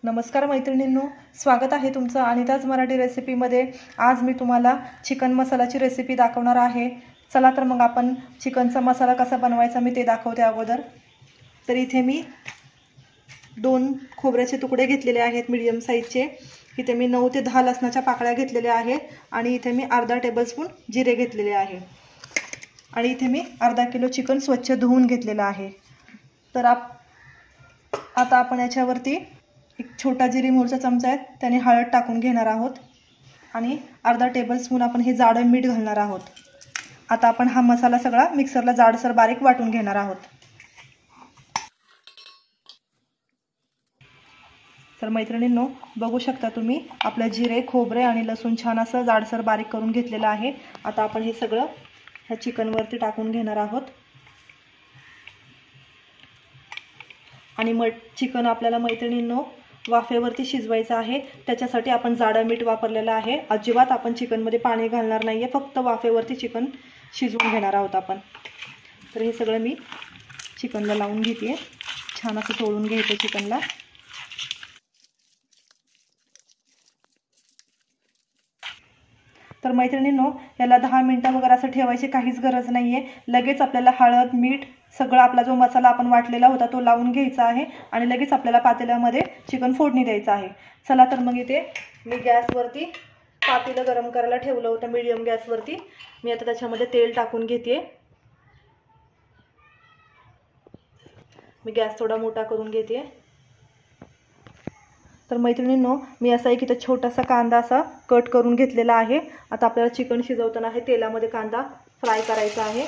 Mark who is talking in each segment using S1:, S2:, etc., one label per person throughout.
S1: नमस्कार मैत्रिणींनो, स्वागत आहे तुमचं अनिताज मराठी रेसिपीमध्ये। आज मी तुम्हाला चिकन मसालाची रेसिपी दाखवणार आहे। चला तर मग आपण चिकनचा मसाला कसा बनवायचा मी ते दाखवते अगोदर। तर इथे मी 2 खोबऱ्याचे तुकडे घेतलेले आहेत मीडियम साइजचे। इथे मी 9 ते 10 लसणाच्या पाकळ्या घेतलेल्या आहेत आणि इथे मी अर्धा टेबलस्पून जिरे घेतलेले आहे आणि इथे मी अर्धा किलो चिकन स्वच्छ धुवून घेतलेला आहे। तर आता आपण याच्यावरती एक छोटा जिरे मोहरीचा चमचा आहे त्याने हळद टाकून घेणार आहोत आणि अर्धा टेबलस्पून आपण हे जाड मीठ घालणार आहोत। आता आपण हा मसाला सगळा मिक्सरला जाडसर बारीक वाटून घेणार आहोत। तर मैत्रिणींनो, बघू शकता तुम्ही आपले जिरे, खोबरे आणि लसूण छान असं जाडसर बारीक करून घेतलेलं आहे। आता आपण हे सगळं ह्या चिकनवरती टाकून घेणार आहोत आणि चिकन आपल्याला मैत्रिणींनो वाफेवरती शिजवायचं आहे। त्याच्यासाठी आपण जाडं मीठ वापरलेलं आहे। अजिबात आपण चिकनमध्ये पाणी घालणार नाहीये, फक्त वाफेवरती चिकन शिजवून घेणार आहोत आपण। तर हे सगळं मी चिकनला लावून घेते, छान असं तोडून घ्यायचं चिकनला। तर मैत्रिणींनो, याला 10 मिनिटं वगैरे असं ठेवायची काहीच गरज नाहीये। लगेच आपल्याला हळद, मीठ सगळा आपला जो मसाला आपण वाटलेला होता तो लावून घ्यायचा आहे आणि लगेच आपल्याला पातेल्यामध्ये चिकन फोडणी द्यायचं आहे। चला तर मग इथे मी गॅसवरती पातेलं गरम करायला ठेवलं होतं मीडियम गॅसवरती। मी आता त्याच्यामध्ये तेल टाकून घेते। मी गॅस थोडा मोठा करून घेते। तर मैत्रिणींनो, मी असा एक इथे छोटासा कांदा असा कट करून घेतलेला आहे। आता आपल्याला चिकन शिजवताना हे तेलामध्ये कांदा फ्राय करायचा आहे।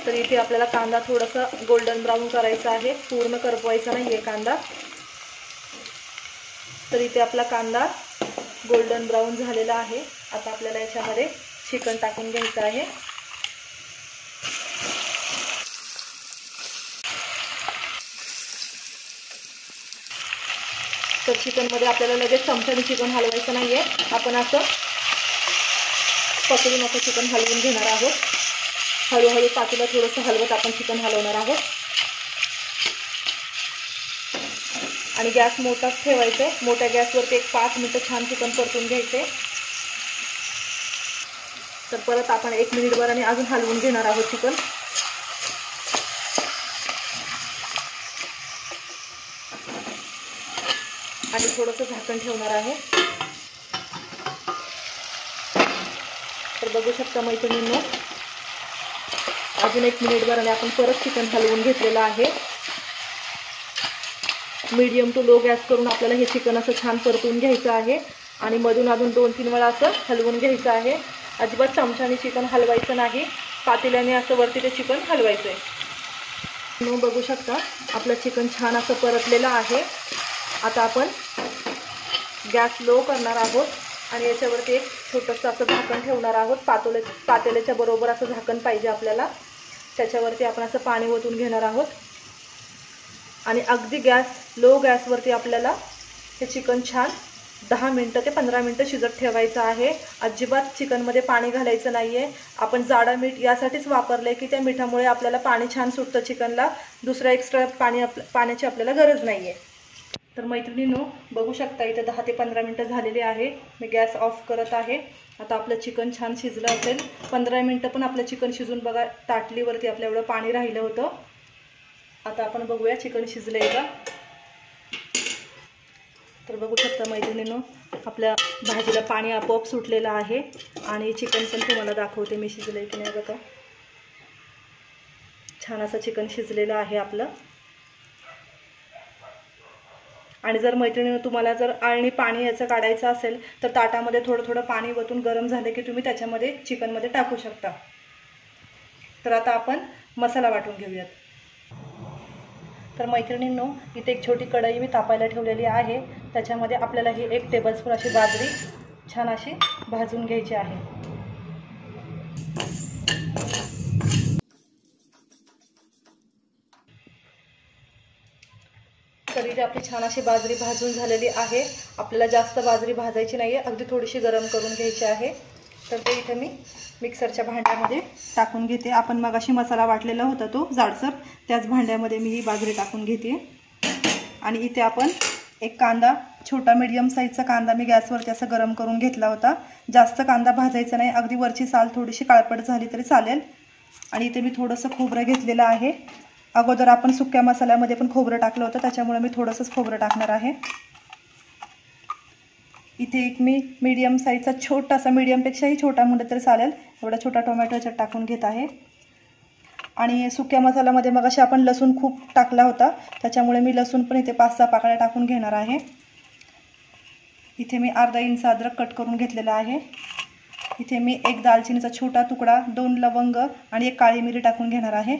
S1: तर इथे आपल्याला कांदा थोडासा गोल्डन ब्राउन करायचा आहे, पूर्ण करपवायचा नाहीये कांदा। तर इथे आपला कांदा गोल्डन ब्राउन झालेला आहे। आता आपल्याला याच्यामध्ये चिकन टाकून घ्यायचं आहे। तर चिकनमध्ये आपल्याला लगेच चमच्याने चिकन हलवायचं नाहीये, आपण असं पकडून असं चिकन हलवून घेणार आहोत। हळूहळू पातेलं थोडंसं हलवत आपण चिकन हलवणार आहोत आणि गॅस मोठाच ठेवायचा आहे। मोठ्या गॅसवरती एक 5 मिनिटं छान चिकन परतून घ्यायचे। तर परत आपण 1 मिनिटभर आणि अजून हलवून घेणार आहोत चिकन। आणि थोडंसं झाकण ठेवणार आहे। तर बघू शकता मैत्रिणींनो, अजून 1 मिनिटभर आणि आपण परत चिकन हलवून घेतलेलं आहे। मीडियम टू लो गॅस करून आपल्याला हे चिकन असं छान परतून घ्यायचं आहे आणि मधून अजून 2-3 वेळा असं हलवून घ्यायचं आहे। अजिबात चमच्याने चिकन हलवायचं नाही, पातेल्याने असं वरती ते चिकन हलवायचं आहे। बघू शकता आपलं चिकन छान असं परतलेलं आहे। आता आपण गॅस लो करणार आहोत आणि याच्यावरती एक छोटंसं असं झाकण ठेवणार आहोत। पातेल्याच्या बरोबर असं झाकण पाहिजे आपल्याला। त्याच्यावरती आपण असं पाणी ओतून घेणार आहोत आणि अगदी लो गॅसवरती आपल्याला हे चिकन छान 10 मिनिटं ते 15 मिनिटं शिजत ठेवायचं आहे। अजिबात चिकनमध्ये पाणी घालायचं नाहीये। आपण जाडं मीठ यासाठीच वापरलंय की त्या मिठामुळे आपल्याला पाणी छान सुटतं चिकनला, दुसरं एक्स्ट्रा पाण्याची आपल्याला गरज नाहीये। तर मैत्रिणींनो, बघू शकता इथे 10 ते 15 मिनिटं झालेली आहे। मी गॅस ऑफ करत आहे। आता आपलं चिकन छान शिजलं असेल। 15 मिनिटं पण आपलं चिकन शिजून बघा, ताटलीवरती आपलं एवढं पाणी राहिलं होतं। आता आपण बघूया चिकन शिजलंय का। तर बघू शकता मैत्रिणींनो, आपल्या भाजीला पाणी आपोआप सुटलेलं आहे आणि चिकन पण तुम्हाला दाखवते मी शिजलंय की नाही बघा। छान असं चिकन शिजलेलं आहे आपलं। आणि जर मैत्रिणींनो तुम्हाला जर आळणी पाणी याचं काढायचं असेल तर ताटामध्ये थोडं थोडं पाणी वतून गरम झालं की तुम्ही त्याच्यामध्ये चिकनमध्ये टाकू शकता। तर आता आपण मसाला वाटून घेऊयात। तर मैत्रिणींनो, इथे एक छोटी कढई मी तापायला ठेवलेली आहे। त्याच्यामध्ये आपल्याला ही 1 टेबलस्पून अशी बाजरी छान अशी भाजून घ्यायची आहे। तर इथे आपली छान अशी बाजरी भाजून झालेली आहे। आपल्याला जास्त बाजरी भाजायची नाहीये, अगदी थोडीशी गरम करून घ्यायची आहे। तर ते इथे मी मिक्सरच्या भांड्यामध्ये टाकून घेते। आपण मगाशी मसाला वाटलेला होता तो जाडसर, त्याच भांड्यामध्ये मी ही बाजरी टाकून घेते।
S2: आणि इथे आपण एक कांदा, छोटा मीडियम साईजचा कांदा मी गॅसवरती असं गरम करून घेतला होता. जास्त कांदा भाजायचा नाही, अगदी वरची साल थोडीशी काळपट झाली तरी चालेल. आणि इथे मी थोडंसं खोबरं घेतलेलं आहे. अगोदर आपण सुक्या मसाल्यामध्ये पण खोबरं टाकलं होतं, त्याच्यामुळे मी थोडंसंच खोबरं टाकणार आहे. इथे एक मी मीडियम साईजचा छोटासा, मीडियमपेक्षाही छोटा म्हणलं तरी चालेल, एवढा छोटा टोमॅटो याच्यात टाकून घेत आहे. आणि सुक्या मसाल्यामध्ये मग अशी आपण लसूण खूप टाकला होता, त्याच्यामुळे मी लसूण पण इथे 5-6 पाकळ्या टाकून घेणार आहे. इथे मी अर्धा इंच अद्रक कट करून घेतलेला आहे. इथे मी एक दालचिनीचा छोटा तुकडा, 2 लवंग आणि एक काळी मिरी टाकून घेणार आहे.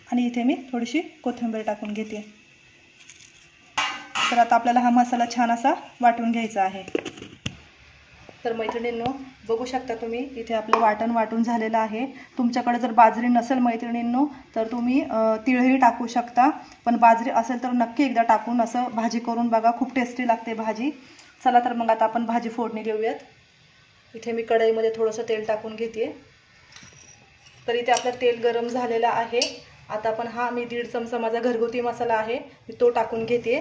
S2: आणि इथे मी थोडीशी कोथिंबीर टाकून घेते. तर आता आपल्याला हा मसाला छान असा वाटून घ्यायचा आहे. तर मैत्रिणींनो, बघू शकता तुम्ही इथे आपलं वाटण वाटून झालेलं आहे. तुमच्याकडे जर बाजरी नसेल मैत्रिणींनो तर तुम्ही तिळही टाकू शकता, पण बाजरी असेल तर नक्की एकदा टाकून असं भाजी करून बघा, खूप टेस्टी लागते भाजी. चला तर मग आता आपण भाजी फोडणी देऊयात. इथे मी कढईमध्ये थोडंसं तेल टाकून घेते. तर इथे आपलं तेल गरम झालेलं आहे. आता आपण हा मी 1.5 चमचा माझा घरगुती मसाला आहे मी तो टाकून घेते.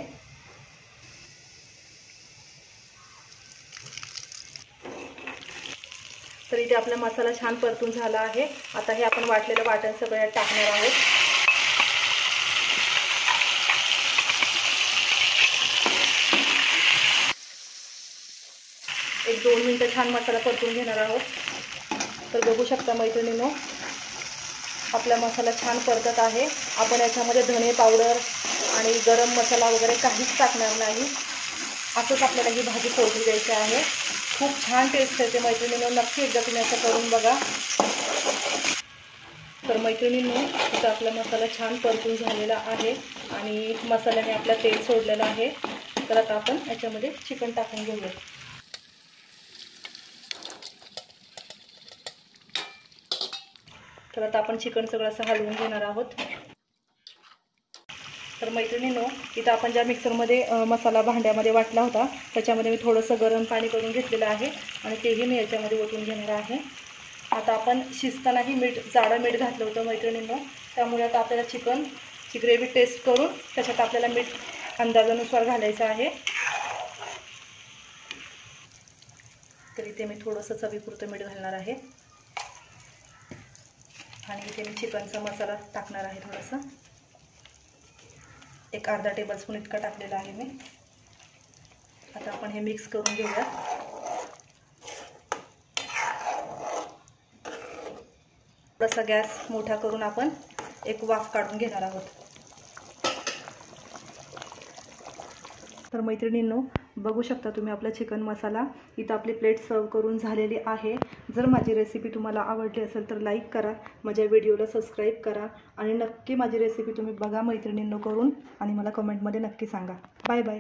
S2: तर इथे आपला मसाला छान परतून झाला आहे. आता हे आपण वाटलेलं वाटण सगळं टाकणार आहोत. एक 2 मिनिटं छान मसाला परतून घेणार आहोत. तर बघू शकता मैत्रिणींनो, आपला मसाला छान परतत आहे. आपण याच्यामध्ये धणे पावडर आणि गरम मसाला वगैरे काहीच टाकणार नाही. असंच आपल्याला ही भाजी फोडणी द्यायची आहे. खूप छान टेस्ट येते मैत्रिणींनो, नक्की एकदा तुम्ही असं करून बघा. तर मैत्रिणींनो, इथं आपला मसाला छान परतून झालेला आहे आणि मसाल्याने आपला तेल सोडलेलं आहे. तर आता आपण याच्यामध्ये चिकन टाकून घेऊया. तर आता आपण चिकन सगळं असं हलवून घेणार आहोत. तर मैत्रिणींनो, इथं आपण ज्या मिक्सरमध्ये मसाला भांड्यामध्ये वाटला होता त्याच्यामध्ये मी थोडंसं गरम पाणी करून घेतलेलं आहे आणि तेही मी याच्यामध्ये ओतून घेणार आहे. आता आपण शिजतानाही जाडं मीठ घातलं होतं मैत्रिणींनो, त्यामुळे आता आपल्याला चिकनची ग्रेव्ही टेस्ट करून त्याच्यात आपल्याला मीठ अंदाजानुसार घालायचं आहे. तर इथे मी थोडंसं चवीपुरतं मीठ घालणार आहे आणि इथे मी चिकनचा मसाला टाकणार आहे. थोडंसं एक अर्धा टेबलस्पून इतका टाकलेला आहे मी. आता आपण हे मिक्स करून घेऊया. थोडासा गॅस मोठा करून आपण एक वाफ काढून घेणार आहोत. तर मैत्रिणींनो, बघू शकता तुम्ही आपला चिकन मसाला. इथं आपली प्लेट सर्व करून झालेली आहे. जर माझी रेसिपी तुम्हाला आवडली असेल तर लाईक करा, माझ्या व्हिडिओला सबस्क्राईब करा आणि नक्की माझी रेसिपी तुम्ही बघा मैत्रिणींनो करून आणि मला कमेंटमध्ये नक्की सांगा. Bye bye.